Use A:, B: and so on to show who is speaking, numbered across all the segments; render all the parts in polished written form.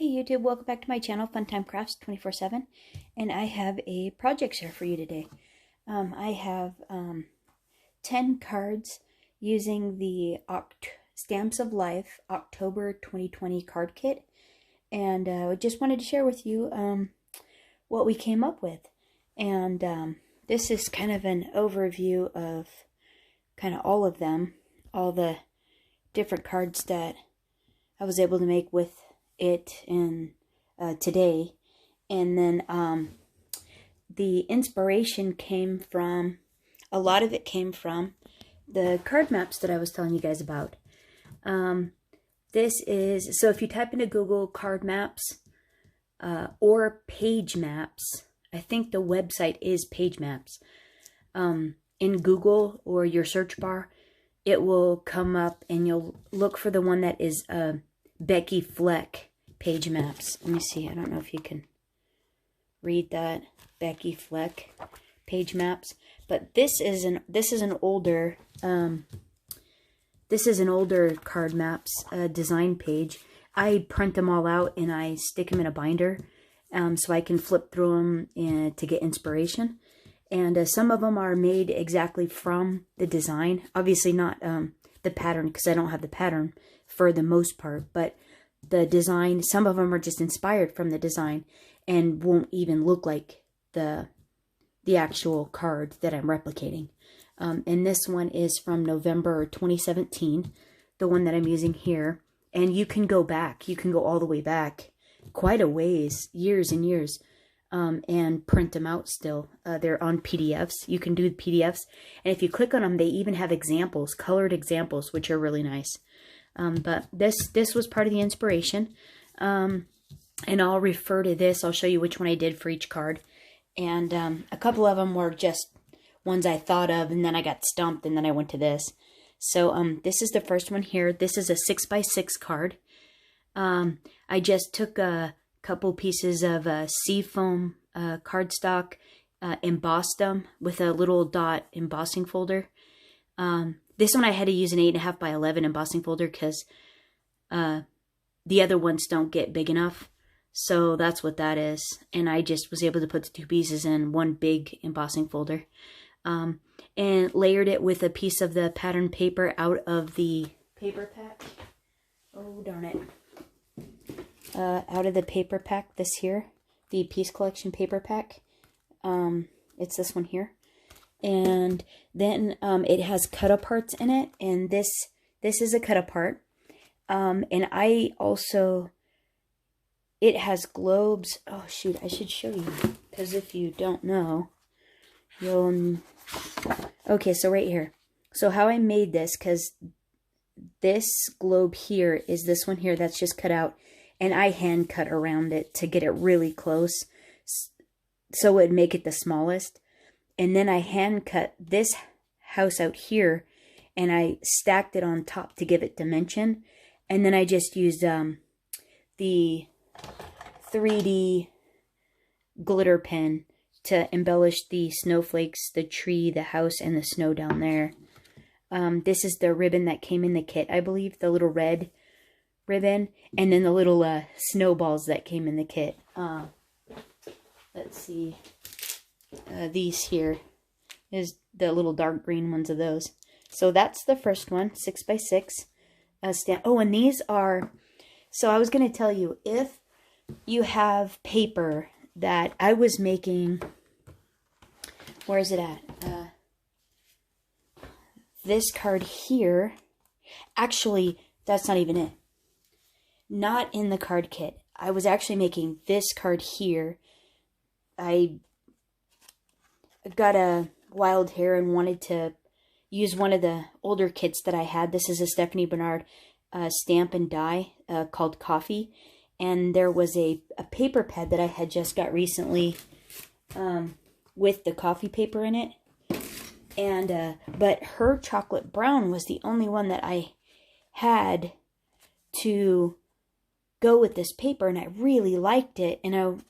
A: Hey YouTube, welcome back to my channel, Funtime Crafts 24/7, and I have a project share for you today. I have 10 cards using the Stamps of Life October 2020 card kit, and I just wanted to share with you what we came up with. And this is kind of an overview of kind of all of them, all the different cards that I was able to make with it in today. And then the inspiration came from, a lot of it came from the card maps that I was telling you guys about. This is, so if you type into Google card maps or page maps, I think the website is page maps, in Google or your search bar, it will come up and you'll look for the one that is Becky Fleck page maps. Let me see. I don't know if you can read that. Becky Fleck page maps. But this is an older card maps design page. I print them all out and I stick them in a binder so I can flip through them to get inspiration. And some of them are made exactly from the design. Obviously not the pattern, because I don't have the pattern for the most part, but the design, some of them are just inspired from the design and won't even look like the actual card that I'm replicating. And this one is from November 2017, the one that I'm using here. And you can go back, you can go all the way back quite a ways, years and years, and print them out still. They're on PDFs. You can do PDFs. And if you click on them, they even have examples, colored examples, which are really nice. But this was part of the inspiration. And I'll refer to this. I'll show you which one I did for each card. And a couple of them were just ones I thought of, and then I got stumped, and then I went to this. So this is the first one here. This is a 6x6 card. I just took a couple pieces of seafoam cardstock, embossed them with a little dot embossing folder. This one I had to use an 8.5 by 11 embossing folder because the other ones don't get big enough. So that's what that is. And I just was able to put the two pieces in one big embossing folder. And layered it with a piece of the pattern paper out of the paper pack. Oh, darn it. Out of the paper pack, this here. The Piece Collection paper pack. It's this one here. And then it has cut-aparts in it, and this is a cut-apart. And I also, it has globes. Oh, shoot, I should show you, because if you don't know, you'll... Okay, so right here. So how I made this, because this globe here is this one here that's just cut out, and I hand cut around it to get it really close, so it would make it the smallest. And then I hand cut this house out here, and I stacked it on top to give it dimension. And then I just used the 3D glitter pen to embellish the snowflakes, the tree, the house, and the snow down there. This is the ribbon that came in the kit, I believe, the little red ribbon, and then the little snowballs that came in the kit. Let's see. These here is the little dark green ones of those. So that's the first one, 6x6 stamp. Oh, and these are, so I was going to tell you, if you have paper that I was making, where is it at? This card here, actually, that's not even it. Not in the card kit. I was actually making this card here. I got a wild hair and wanted to use one of the older kits that I had. This is a Stephanie Bernard stamp and die called Coffee. And there was a paper pad that I had just got recently with the coffee paper in it. And but her chocolate brown was the only one that I had to go with this paper, and I really liked it. And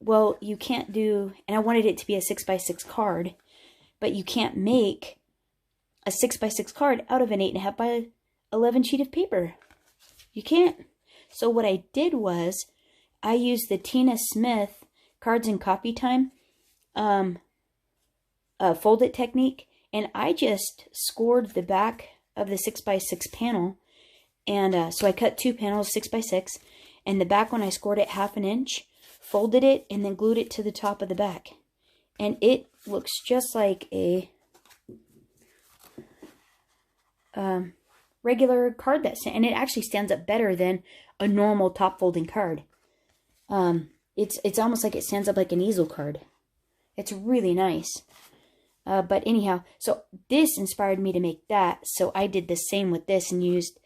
A: well, you can't do, and I wanted it to be a 6x6 card, but you can't make a 6x6 card out of an 8.5 by 11 sheet of paper. You can't. So what I did was I used the Tina Smith Cards and Copy Time fold it technique, and I just scored the back of the 6x6 panel, and so I cut 2 panels 6x6, and the back one I scored it 1/2 inch, folded it, and then glued it to the top of the back, and it looks just like a regular card and it actually stands up better than a normal top folding card. It's almost like it stands up like an easel card. It's really nice. But anyhow, so this inspired me to make that. So I did the same with this and used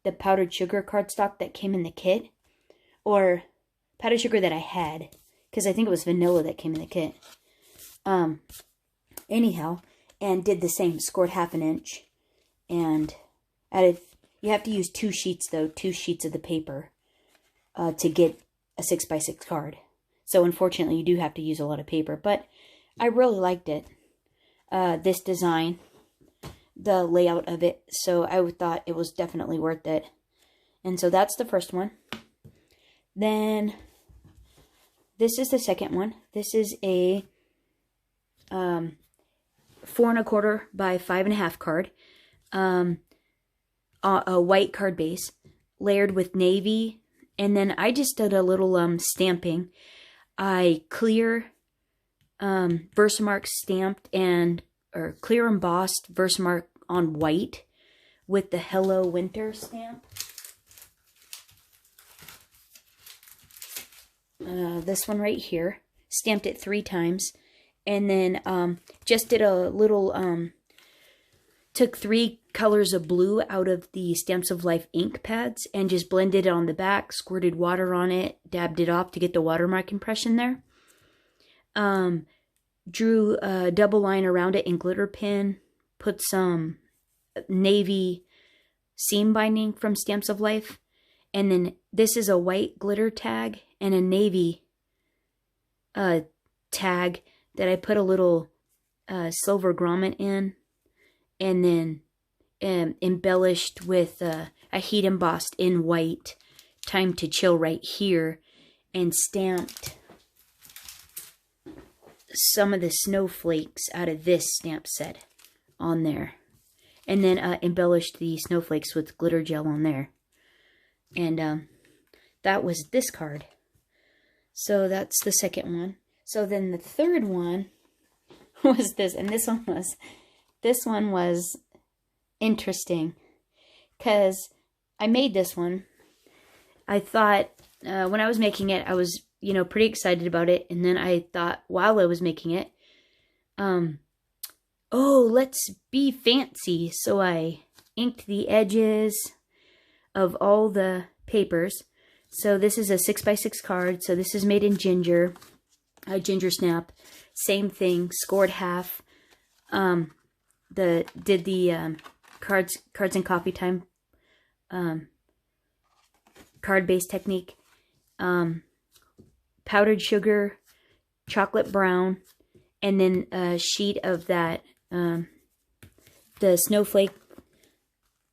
A: the powdered sugar cardstock that came in the kit. Or powdered sugar that I had. Because I think it was vanilla that came in the kit. Anyhow, and did the same. Scored 1/2 inch. And added, you have to use 2 sheets though. 2 sheets of the paper to get a 6x6 card. So unfortunately you do have to use a lot of paper. But I really liked it. This design, the layout of it, so I thought it was definitely worth it. And so that's the first one. Then this is the second one. This is a 4 1/4 by 5 1/2 card, a white card base layered with navy, and then I just did a little stamping. I clear Versamark stamped or clear embossed Versamark on white with the Hello Winter stamp. This one right here, stamped it 3 times, and then just did a little, took 3 colors of blue out of the Stamps of Life ink pads and just blended it on the back, squirted water on it, dabbed it off to get the watermark impression there. Drew a double line around it in glitter pin, put some navy seam binding from Stamps of Life, and then this is a white glitter tag and a navy tag that I put a little silver grommet in, and then embellished with a heat embossed in white Time to Chill right here, and stamped some of the snowflakes out of this stamp set on there, and then embellished the snowflakes with glitter gel on there. And that was this card. So that's the second one. So then the third one was this, and this one was interesting because I made this one. I thought when I was making it, I was pretty excited about it, and then I thought while I was making it, oh, let's be fancy. So I inked the edges of all the papers. So this is a 6x6 card. So this is made in ginger, ginger snap. Same thing, scored 1/2. Did the cards and Copy Time card base technique. Powdered sugar, chocolate brown, and then a sheet of that, the snowflake,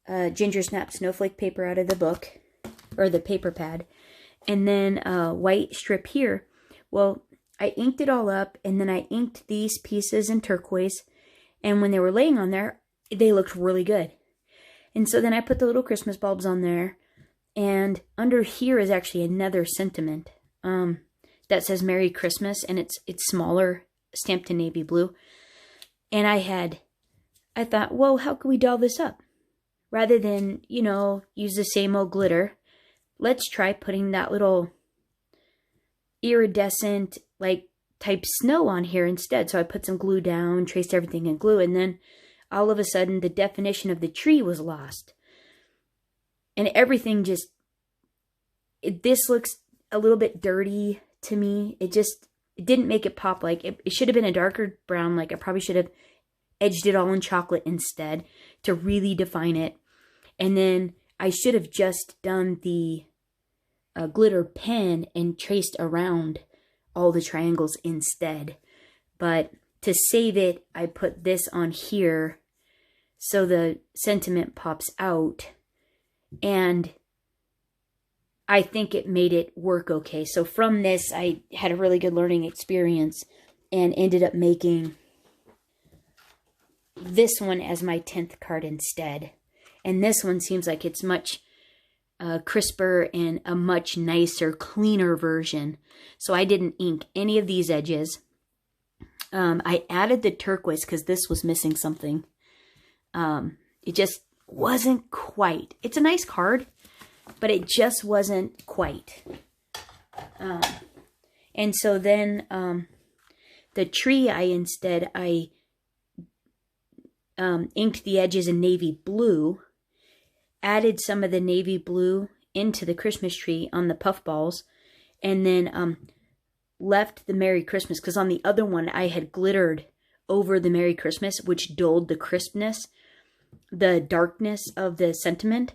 A: ginger snap snowflake paper out of the book, or the paper pad, and then a white strip here. Well, I inked it all up, and then I inked these pieces in turquoise, and when they were laying on there, they looked really good. And so then I put the little Christmas bulbs on there, and under here is actually another sentiment that says Merry Christmas, and it's smaller, stamped in navy blue. And I thought, well, how can we doll this up? Rather than, use the same old glitter, let's try putting that little iridescent, type snow on here instead. So I put some glue down, traced everything in glue, and then all of a sudden the definition of the tree was lost. And everything this looks a little bit dirty to me. It didn't make it pop. It should have been a darker brown. I probably should have edged it all in chocolate instead to really define it. And then I should have just done the glitter pen and traced around all the triangles instead. But to save it, I put this on here so the sentiment pops out. And I think it made it work okay. So from this, I had a really good learning experience and ended up making this one as my 10th card instead. And this one seems like it's much crisper and a much nicer, cleaner version. So I didn't ink any of these edges. I added the turquoise because this was missing something. It just wasn't quite. It's a nice card, but it just wasn't quite. And so then the tree, I inked the edges in navy blue, added some of the navy blue into the Christmas tree on the puff balls, and then left the Merry Christmas, because on the other one I had glittered over the Merry Christmas, which dulled the crispness, the darkness of the sentiment,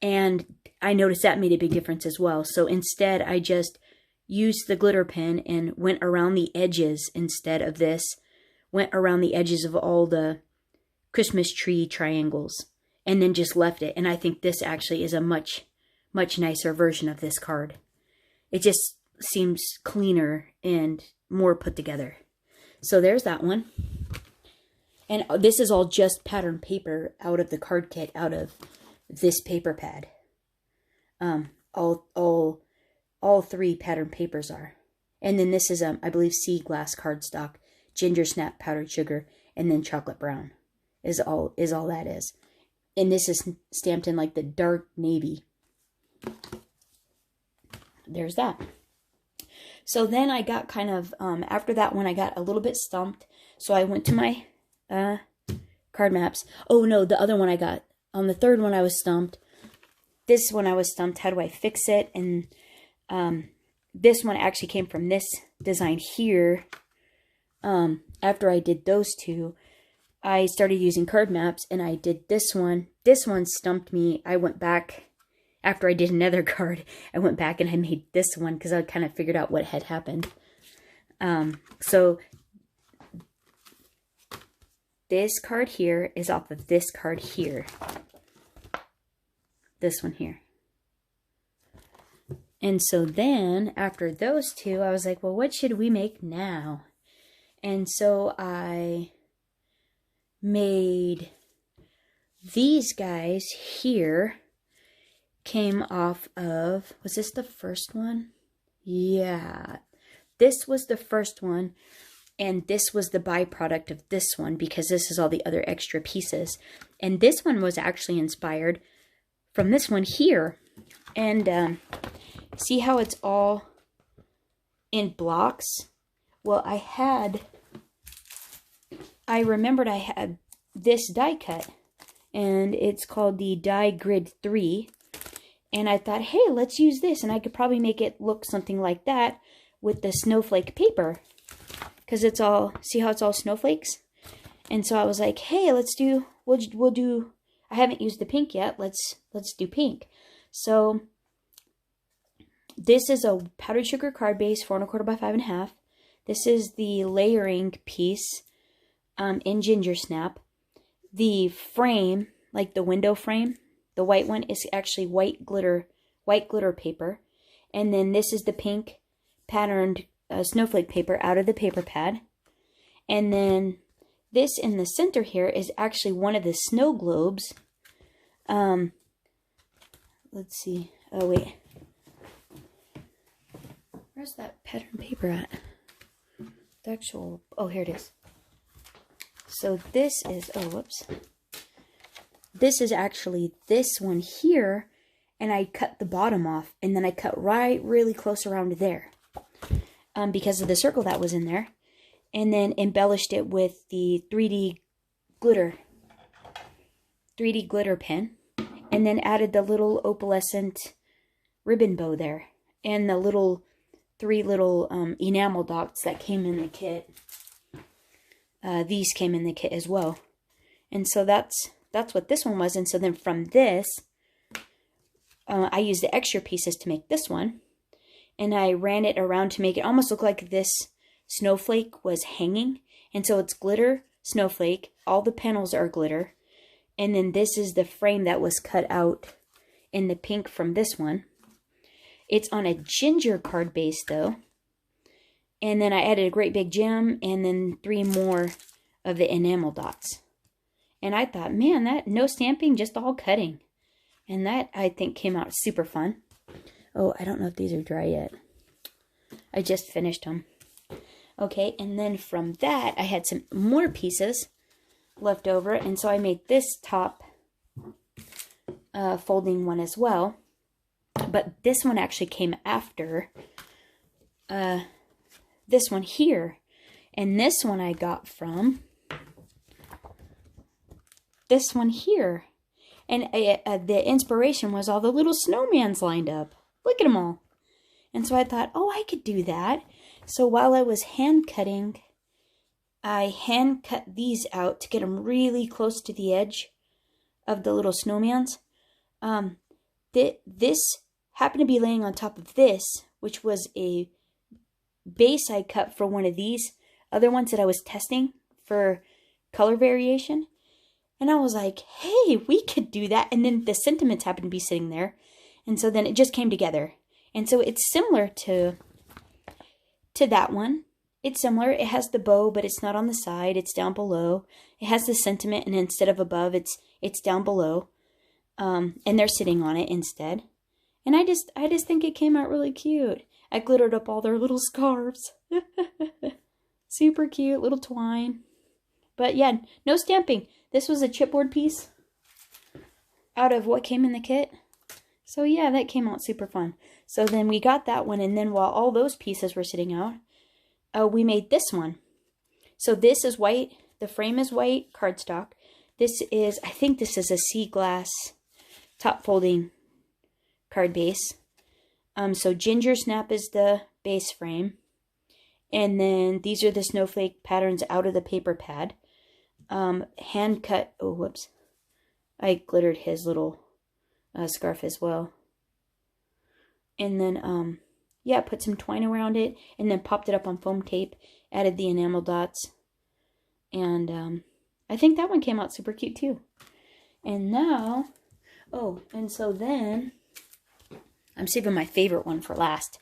A: and I noticed that made a big difference as well. So instead I just used the glitter pen and went around the edges instead of this, went around the edges of all the Christmas tree triangles, and then just left it. And I think this actually is a much nicer version of this card. It just seems cleaner and more put together. So there's that one. And this is all just pattern paper out of the card kit, out of this paper pad. All three pattern papers are. And then this is I believe sea glass cardstock, ginger snap powdered sugar, and then chocolate brown is all that is. And this is stamped in like the dark navy. There's that. So then I got kind of, after that one, I got a little bit stumped. So I went to my card maps. Oh no, the other one I got. On the third one I was stumped. This one I was stumped. How do I fix it? And this one actually came from this design here. After I did those two, I started using card maps, and I did this one. This one stumped me. I went back, after I did another card, I went back and I made this one because I kind of figured out what had happened. So this card here is off of this card here. This one here. And so then, after those two, I was like, well, what should we make now? And so I made these guys here. Came off of, was this the first one? Yeah, this was the first one, and this was the byproduct of this one, because this is all the other extra pieces. And this one was actually inspired from this one here. And see how it's all in blocks? Well, I remembered I had this die cut, and it's called the Die Grid 3. And I thought, hey, let's use this, and I could probably make it look something like that with the snowflake paper, because it's all, see how it's all snowflakes? And so I was like, hey, we'll do, I haven't used the pink yet, let's do pink. So this is a powdered sugar card base, 4 1/4 by 5 1/2. This is the layering piece in ginger snap. The frame, like the window frame, the white one is actually white glitter paper. And then this is the pink patterned snowflake paper out of the paper pad. And then this in the center here is actually one of the snow globes. Let's see. Oh, wait. Where's that pattern paper at? The actual, oh, here it is. So this is, oh, whoops. This is actually this one here, and I cut the bottom off, and then I cut really close around there because of the circle that was in there, and then embellished it with the 3D glitter pen, and then added the little opalescent ribbon bow there, and the three little enamel dots that came in the kit. These came in the kit as well, and so that's what this one was. And so then from this, I used the extra pieces to make this one. And I ran it around to make it almost look like this snowflake was hanging. And so it's glitter, snowflake. All the panels are glitter. And then this is the frame that was cut out in the pink from this one. It's on a ginger card base though. And then I added a great big gem and then 3 more of the enamel dots. And I thought, man, that no stamping, just all cutting. And that, I think, came out super fun. Oh, I don't know if these are dry yet. I just finished them. Okay, and then from that, I had some more pieces left over. And so I made this top folding one as well. But this one actually came after this one here. And this one I got from this one here. And the inspiration was all the little snowmans lined up. Look at them all. And so I thought, oh, I could do that. So while I was hand cutting, I hand cut these out to get them really close to the edge of the little snowmans. This happened to be laying on top of this, which was a base I cut for one of these other ones that I was testing for color variation. And I was like, hey, we could do that. And then the sentiments happened to be sitting there. And so then it just came together. And so it's similar to that one. It's similar. It has the bow, but it's not on the side. It's down below. It has the sentiment, and instead of above, it's down below. And they're sitting on it instead. And I just think it came out really cute. I glittered up all their little scarves. Super cute, little twine. But yeah, no stamping. This was a chipboard piece out of what came in the kit. So yeah, that came out super fun. So then we got that one, and then while all those pieces were sitting out, we made this one. So this is white. The frame is white cardstock. This is, I think this is a sea glass top folding card base. So ginger snap is the base frame. And then these are the snowflake patterns out of the paper pad. Hand cut, oh whoops, I glittered his little scarf as well. And then, yeah, put some twine around it, and then popped it up on foam tape, added the enamel dots. And I think that one came out super cute too. And now, oh, and so then, I'm saving my favorite one for last.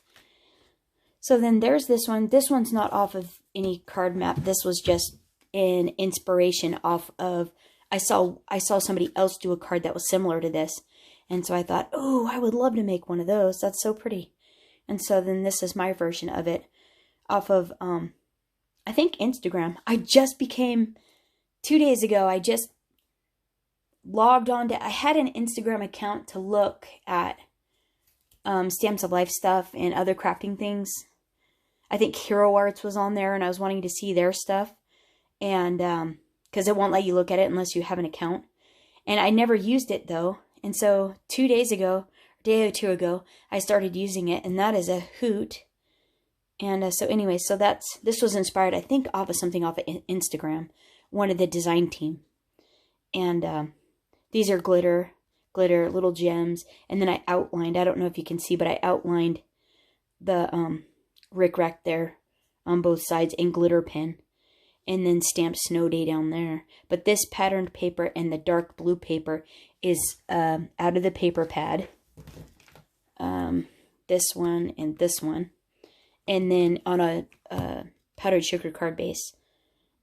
A: So then there's this one. This one's not off of any card map. This was just an inspiration off of, I saw somebody else do a card that was similar to this. And so I thought, oh, I would love to make one of those. That's so pretty. And so then this is my version of it off of, I think Instagram. I just became, 2 days ago, I just logged on to, I had an Instagram account to look at Stamps of Life stuff and other crafting things. I think Hero Arts was on there, and I was wanting to see their stuff. And because it won't let you look at it unless you have an account. And I never used it though. And so 2 days ago, a day or two ago, I started using it, and that is a hoot. And so anyway, so this was inspired, I think, off of something off of Instagram, one of the design team. And these are glitter, little gems. And then I outlined, I don't know if you can see, but I outlined the rickrack there on both sides in glitter pen. And then stamped Snow Day down there. But this patterned paper and the dark blue paper is out of the paper pad. This one and this one. And then on a powdered sugar card base.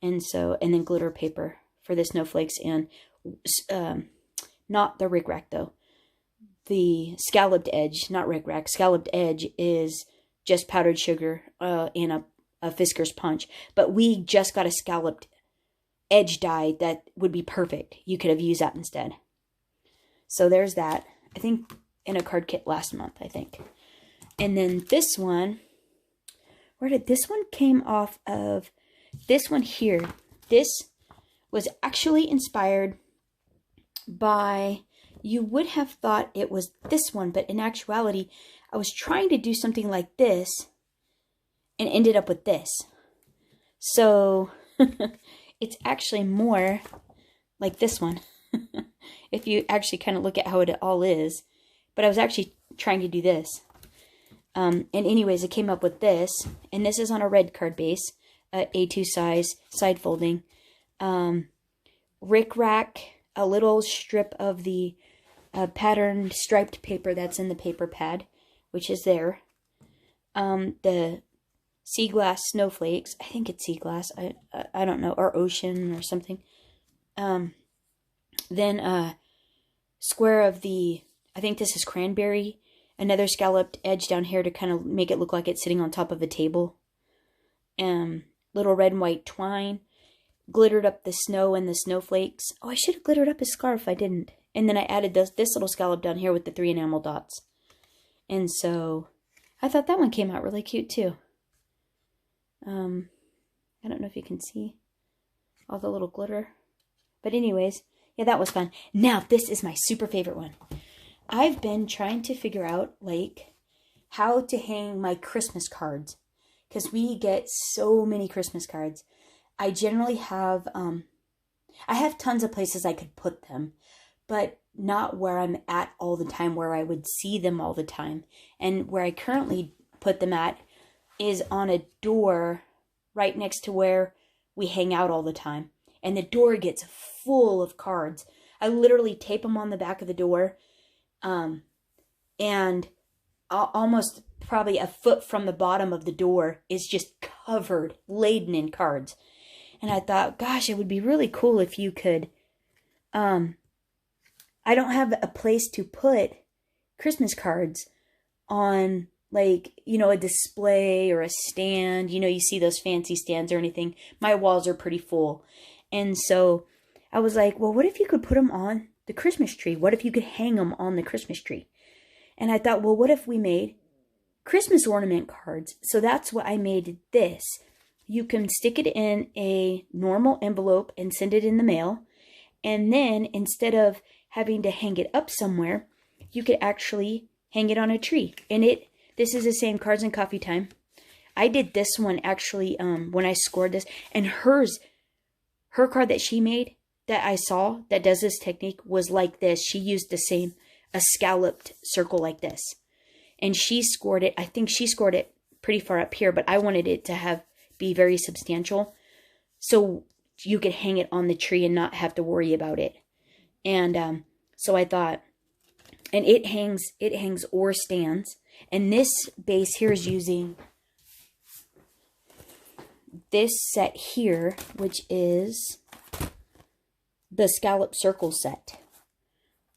A: And then glitter paper for the snowflakes. And not the rickrack though. The scalloped edge, not rickrack. Scalloped edge is just powdered sugar in a Fisker's Punch, but we just got a scalloped edge die that would be perfect. You could have used that instead. So there's that. I think in a card kit last month, I think. And then this one, where did this one came off of? This one here. This was actually inspired by, you would have thought it was this one, but in actuality, I was trying to do something like this and ended up with this. So it's actually more like this one. If you actually kind of look at how it all is. But I was actually trying to do this. And anyways, it came up with this. And this is on a red card base. A2 size, side folding. Rickrack, a little strip of the patterned striped paper that's in the paper pad. which is there. The sea glass snowflakes. I think it's sea glass. I don't know, or ocean or something. Then a square of the, I think this is cranberry. Another scalloped edge down here to kind of make it look like it's sitting on top of a table. Little red and white twine. Glittered up the snow and the snowflakes. Oh, I should have glittered up his scarf. I didn't. And then I added this little scallop down here with the 3 enamel dots. And so I thought that one came out really cute too. I don't know if you can see all the little glitter. But anyways, yeah, that was fun. Now, this is my super favorite one. I've been trying to figure out, like, how to hang my Christmas cards. Because we get so many Christmas cards. I generally have, I have tons of places I could put them. But not where I'm at all the time, where I would see them all the time. And where I currently put them at is on a door right next to where we hang out all the time. And the door gets full of cards. I literally tape them on the back of the door. And almost probably a foot from the bottom of the door is just covered, laden in cards. And I thought, gosh, it would be really cool if you could, I don't have a place to put Christmas cards on, like, you know, a display or a stand. You know, you see those fancy stands or anything. My walls are pretty full. And so I was like, well, what if you could put them on the Christmas tree? What if you could hang them on the Christmas tree? And I thought, well, what if we made Christmas ornament cards? So that's what I made this. You can stick it in a normal envelope and send it in the mail. And then instead of having to hang it up somewhere, you could actually hang it on a tree. And this is the same Cards and Coffee Time. I did this one actually when I scored this. And her card that she made that I saw that does this technique was like this. She used a scalloped circle like this. And she scored it, I think she scored it pretty far up here, but I wanted it to be very substantial. So you could hang it on the tree and not have to worry about it. And so I thought, and it hangs or stands. And this base here is using this set here, which is the scallop circle set.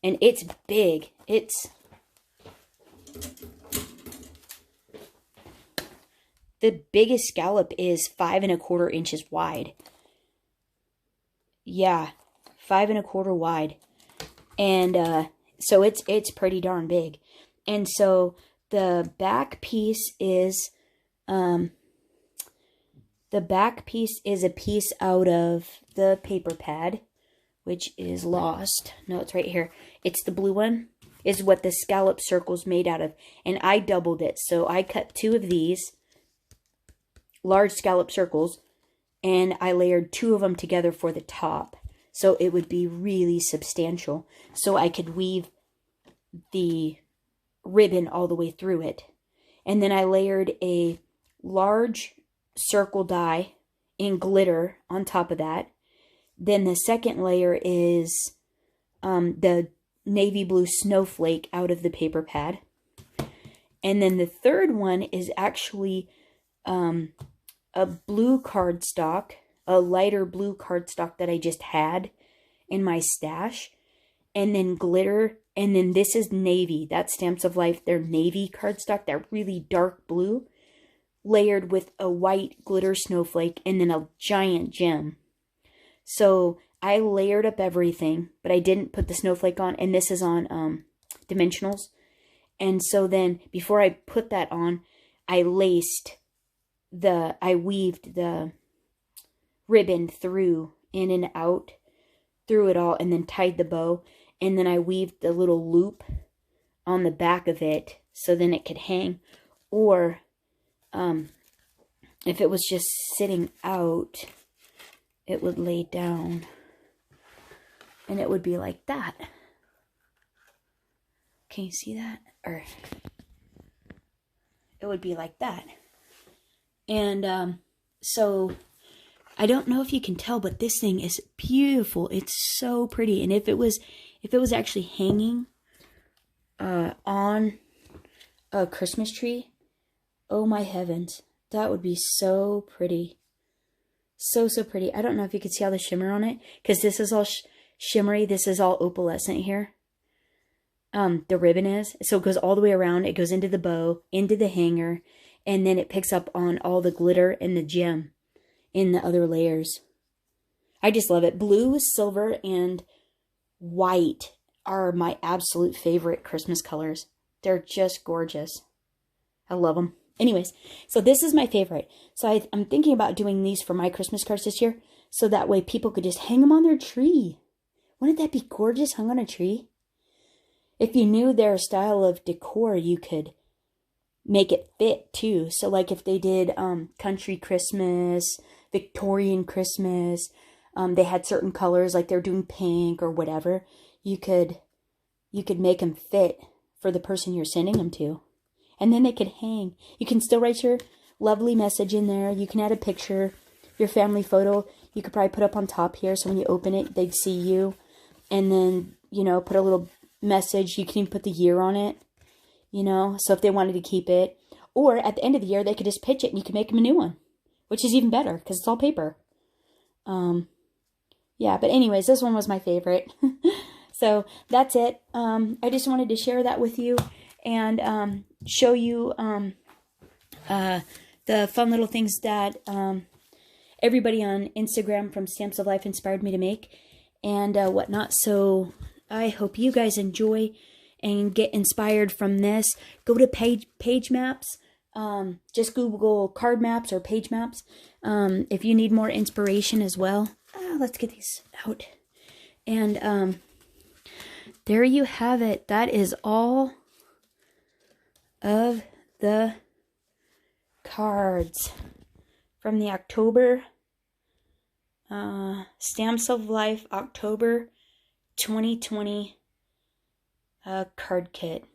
A: And it's big. The biggest scallop is 5 1/4 inches wide. Yeah, 5 1/4 wide. And so it's pretty darn big. And so the back piece is a piece out of the paper pad, which is lost. No, it's right here. It's the blue one, is what the scallop circle's made out of. And I doubled it. So I cut 2 of these large scallop circles, and I layered 2 of them together for the top. So it would be really substantial. So I could weave the ribbon all the way through it. And then I layered a large circle die in glitter on top of that. Then the second layer is the navy blue snowflake out of the paper pad. And then the third one is actually a blue cardstock, a lighter blue cardstock that I just had in my stash. And then glitter. And then this is navy. That's Stamps of Life. They're navy cardstock. They're really dark blue. Layered with a white glitter snowflake. And then a giant gem. So I layered up everything. But I didn't put the snowflake on. And this is on Dimensionals. And so then before I put that on, I weaved the ribbon through, in and out, through it all, and then tied the bow. And then I weaved the little loop on the back of it so then it could hang. Or if it was just sitting out, it would lay down. And it would be like that. Can you see that? Or it would be like that. And so I don't know if you can tell, but this thing is beautiful. It's so pretty. And if it was actually hanging on a Christmas tree. Oh my heavens. That would be so pretty. So, so pretty. I don't know if you can see all the shimmer on it, because this is all shimmery. This is all opalescent here. The ribbon is. So it goes all the way around. It goes into the bow, into the hanger, and then it picks up on all the glitter and the gem in the other layers. I just love it. Blue, silver, and white are my absolute favorite Christmas colors. They're just gorgeous. I love them. Anyways, so this is my favorite. So I'm thinking about doing these for my Christmas cards this year, so that way people could just hang them on their tree. Wouldn't that be gorgeous, hung on a tree? If you knew their style of decor, you could make it fit too. So like if they did country Christmas, Victorian Christmas, they had certain colors, like they're doing pink or whatever, you could make them fit for the person you're sending them to. And then they could hang. You can still write your lovely message in there. You can add a picture, your family photo. You could probably put up on top here, so when you open it, they'd see you. And then, you know, put a little message. You can even put the year on it, you know, so if they wanted to keep it. Or at the end of the year, they could just pitch it and you could make them a new one, which is even better because it's all paper. Yeah, but anyways, this one was my favorite. So that's it. I just wanted to share that with you and show you the fun little things that everybody on Instagram from Stamps of Life inspired me to make and whatnot. So I hope you guys enjoy and get inspired from this. Go to page maps. Just Google card maps or page maps. If you need more inspiration as well. Let's get these out. And there you have it. That is all of the cards from the October Stamps of Life October 2020 card kit.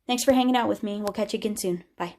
A: Thanks for hanging out with me. We'll catch you again soon. Bye.